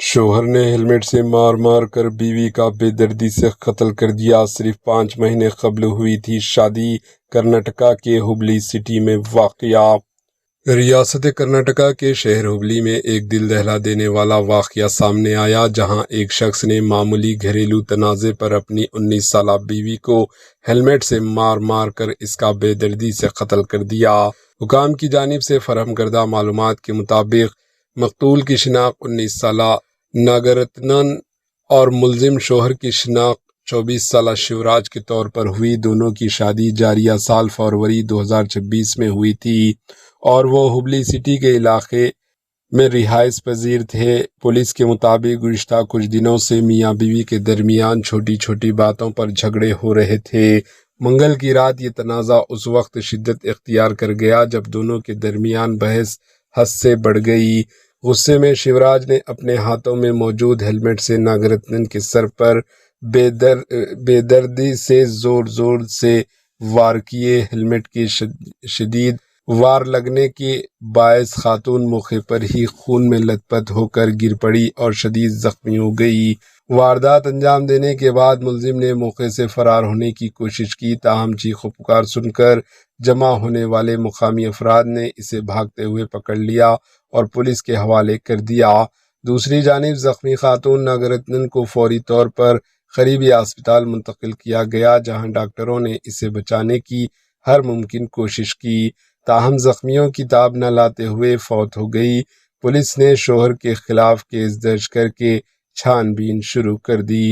شوہر نے ہیلمٹ سے مار مار کر بیوی کا بے دردی سے قتل کر دیا۔ صرف 5 مہینے قبل ہوئی تھی شادی۔ کرناٹکا کے ہبلی سٹی میں واقعہ۔ ریاست کرناٹکا کے شہر ہبلی میں ایک دل دہلا دینے والا واقعہ سامنے آیا، جہاں ایک شخص نے معمولی گھریلو تنازع پر اپنی 19 سالہ بیوی کو ہیلمٹ سے مار مار کر اس کا بے دردی سے قتل کر دیا۔ حکام کی جانب سے فراہم کردہ معلومات کے مطابق مقتول کی شناخت 19 سالہ ناگرتنن اور ملزم شوہر کی شناخت 24 سالہ شیوراج کے طور پر ہوئی۔ دونوں کی شادی جاریہ سال فروری 2026 میں ہوئی تھی اور وہ ہبلی سٹی کے علاقے میں رہائش پذیر تھے۔ پولیس کے مطابق گزشتہ کچھ دنوں سے میاں بیوی کے درمیان چھوٹی چھوٹی باتوں پر جھگڑے ہو رہے تھے۔ منگل کی رات یہ تنازع اس وقت شدت اختیار کر گیا جب دونوں کے درمیان بحث حد سے بڑھ گئی۔ غصے میں شیوراج نے اپنے ہاتھوں میں موجود ہیلمٹ سے ناگرتنن کے سر پر بے دردی سے زور سے وار کیے۔ ہیلمٹ کے شدید وار لگنے کے باعث خاتون موقع پر ہی خون میں لت پت ہو کر گر پڑی اور شدید زخمی ہو گئی۔ واردات انجام دینے کے بعد ملزم نے موقع سے فرار ہونے کی کوشش کی، تاہم چیخ و پکار سن کر جمع ہونے والے مقامی افراد نے اسے بھاگتے ہوئے پکڑ لیا اور پولیس کے حوالے کر دیا۔ دوسری جانب زخمی خاتون ناگرتنن کو فوری طور پر قریبی اسپتال منتقل کیا گیا، جہاں ڈاکٹروں نے اسے بچانے کی ہر ممکن کوشش کی، تاہم زخمیوں کی تاب نہ لاتے ہوئے فوت ہو گئی۔ پولیس نے شوہر کے خلاف کیس درج کر کے چھان بین شروع کر دی۔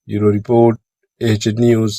Bureau report, H news.